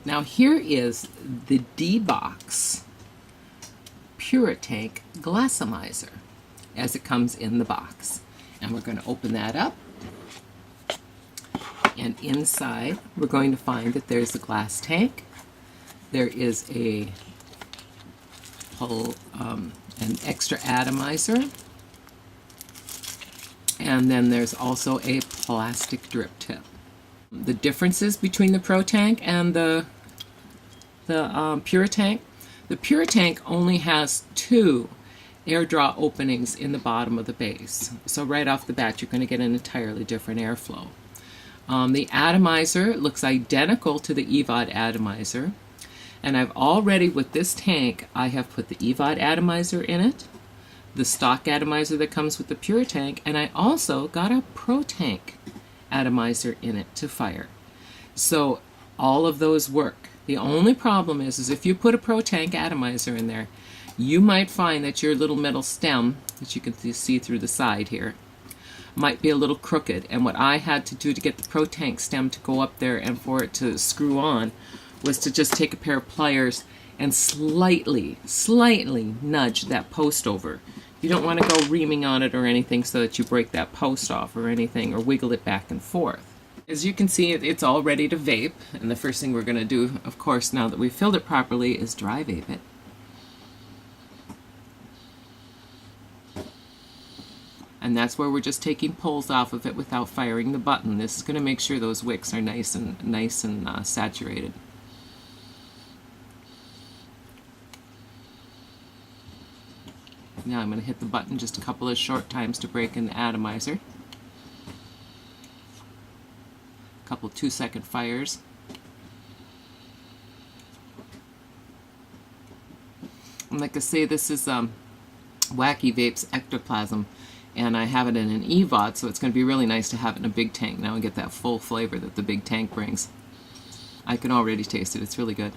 Now here is the DBox PuriTank Glassomizer as it comes in the box. And we're going to open that up. And inside we're going to find that there's a glass tank. There is an extra atomizer. And then there's also a plastic drip tip. The differences between the Protank and the PuriTank. The PuriTank only has 2 air draw openings in the bottom of the base. So right off the bat you're going to get an entirely different airflow. The atomizer looks identical to the EVOD atomizer. And I've already, with this tank, I have put the EVOD atomizer in it, the stock atomizer that comes with the PuriTank, and I also got a Protank atomizer in it to fire. So all of those work. The only problem is if you put a Protank atomizer in there, you might find that your little metal stem, that you can see through the side here, might be a little crooked. And what I had to do to get the Protank stem to go up there and for it to screw on was to just take a pair of pliers and slightly nudge that post over. You don't want to go reaming on it or anything so that you break that post off or anything, or wiggle it back and forth. As you can see, it's all ready to vape, and the first thing we're going to do, of course, now that we've filled it properly, is dry vape it. And that's where we're just taking pulls off of it without firing the button. This is going to make sure those wicks are nice and saturated. Now I'm going to hit the button just a couple of short times to break in the atomizer. A couple 2-second fires. And like I say, this is Wacky Vapes Ecto, and I have it in an EVOD, so it's going to be really nice to have it in a big tank now and get that full flavor that the big tank brings. I can already taste it. It's really good.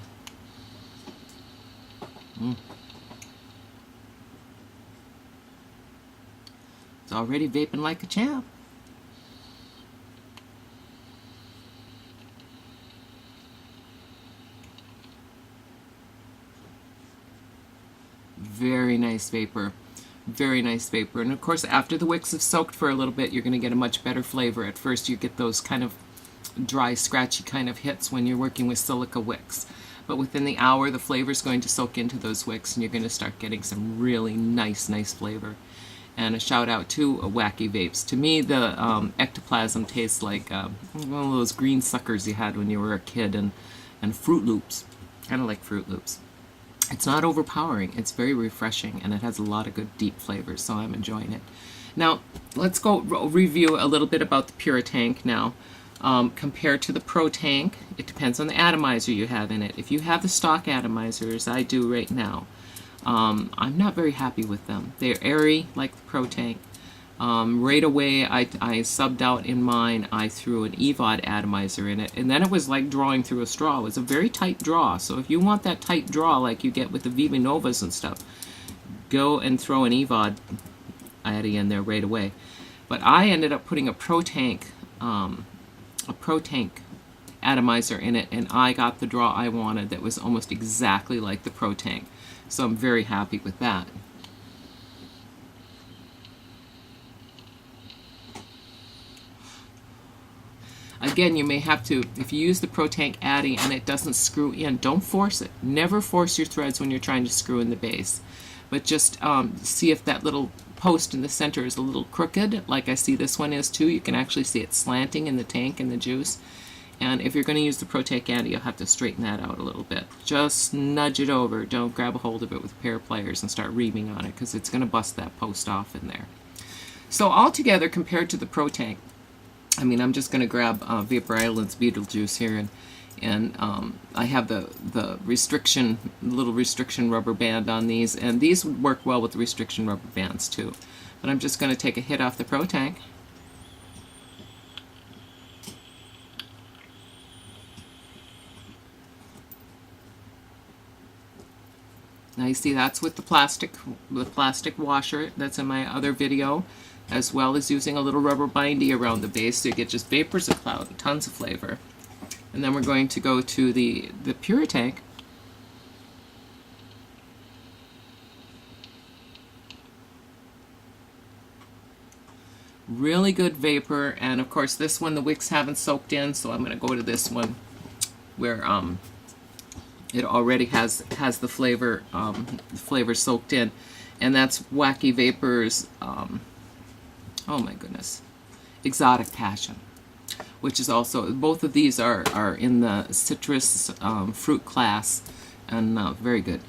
It's already vaping like a champ. Very nice vapor. Very nice vapor. And of course, after the wicks have soaked for a little bit, you're going to get a much better flavor. At first, you get those kind of dry, scratchy kind of hits when you're working with silica wicks. But within the hour, the flavor is going to soak into those wicks, and you're going to start getting some really nice flavor. And a shout out to Wacky Vapes. To me, the ectoplasm tastes like one of those green suckers you had when you were a kid, and Fruit Loops. Kind of like Fruit Loops. It's not overpowering. It's very refreshing, and it has a lot of good deep flavors, so I'm enjoying it. Now, let's go review a little bit about the PuriTank now. Compared to the Protank, it depends on the atomizer you have in it. If you have the stock atomizers, I do right now, I'm not very happy with them. They're airy like the Protank. Right away, I subbed out in mine, I threw an EVOD atomizer in it, and then it was like drawing through a straw. It was a very tight draw, so if you want that tight draw like you get with the Viva Novas and stuff, go and throw an EVOD Addy in there right away. But I ended up putting a Protank atomizer in it, and I got the draw I wanted that was almost exactly like the Protank. So I'm very happy with that. Again, you may have to, if you use the Protank Addy and it doesn't screw in, don't force it. Never force your threads when you're trying to screw in the base. But just see if that little post in the center is a little crooked, like I see this one is too. You can actually see it slanting in the tank and the juice. And if you're going to use the Protank Addy, you'll have to straighten that out a little bit. Just nudge it over. Don't grab a hold of it with a pair of pliers and start reaming on it, because it's going to bust that post off in there. So altogether, compared to the Protank, I mean, I'm just going to grab Vapor Island's Beetlejuice here, and I have the little restriction rubber band on these, and these work well with the restriction rubber bands too. But I'm just going to take a hit off the Protank. Now you see that's with the plastic washer that's in my other video, as well as using a little rubber bindy around the base, so you get just vapors of cloud and tons of flavor. And then we're going to go to the PuriTank. Really good vapor, and of course this one the wicks haven't soaked in, so I'm going to go to this one where it already has the flavor soaked in, and that's Wacky Vapors. Oh my goodness, Exotic Passion, which is also, both of these are in the citrus fruit class, and very good.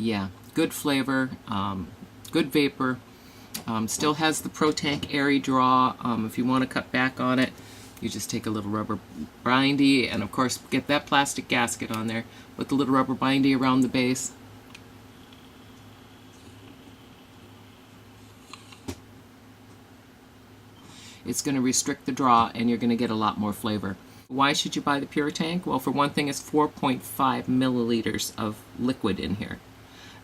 Yeah, good flavor, good vapor. Still has the Protank airy draw. If you want to cut back on it, you just take a little rubber bindy, and of course get that plastic gasket on there with the little rubber bindy around the base. It's going to restrict the draw, and you're going to get a lot more flavor. Why should you buy the PuriTank? Well, for one thing, it's 4.5 milliliters of liquid in here.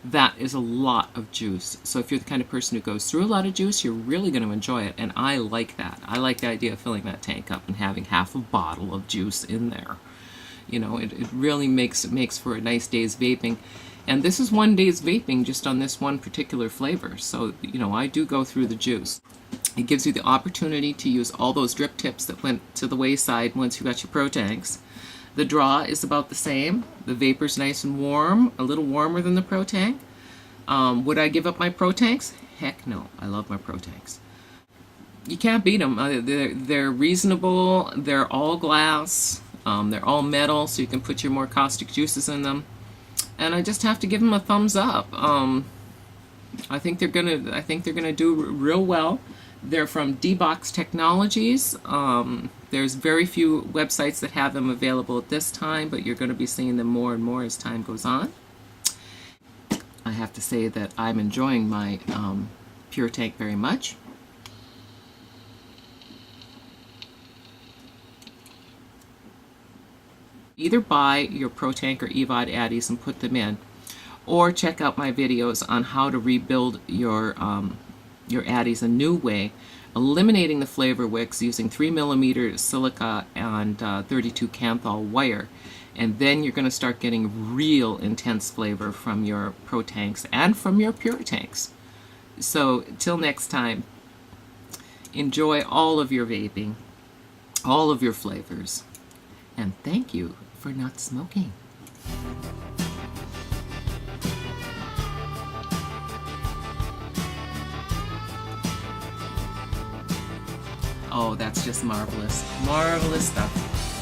That is a lot of juice. So if you're the kind of person who goes through a lot of juice, you're really going to enjoy it. And I like that. I like the idea of filling that tank up and having half a bottle of juice in there. You know, it really makes for a nice day's vaping. And this is one day's vaping just on this one particular flavor. So, you know, I do go through the juice. It gives you the opportunity to use all those drip tips that went to the wayside once you got your Protanks. The draw is about the same. The vapor's nice and warm, a little warmer than the Protank. Would I give up my Protanks? Heck no. I love my Protanks. You can't beat them. They're reasonable. They're all glass. They're all metal, so you can put your more caustic juices in them. And I just have to give them a thumbs up. I think they're gonna do real well. They're from DBox Technologies. There's very few websites that have them available at this time, but you're going to be seeing them more and more as time goes on. I have to say that I'm enjoying my PuriTank very much. Either buy your Protank or EVOD Addies and put them in, or check out my videos on how to rebuild your Addies a new way, eliminating the flavor wicks using 3mm silica and 32 Kanthal wire. And then you're going to start getting real intense flavor from your Protanks and from your PuriTanks. So till next time, enjoy all of your vaping, all of your flavors, and thank you for not smoking. Oh, that's just marvelous. Marvelous stuff.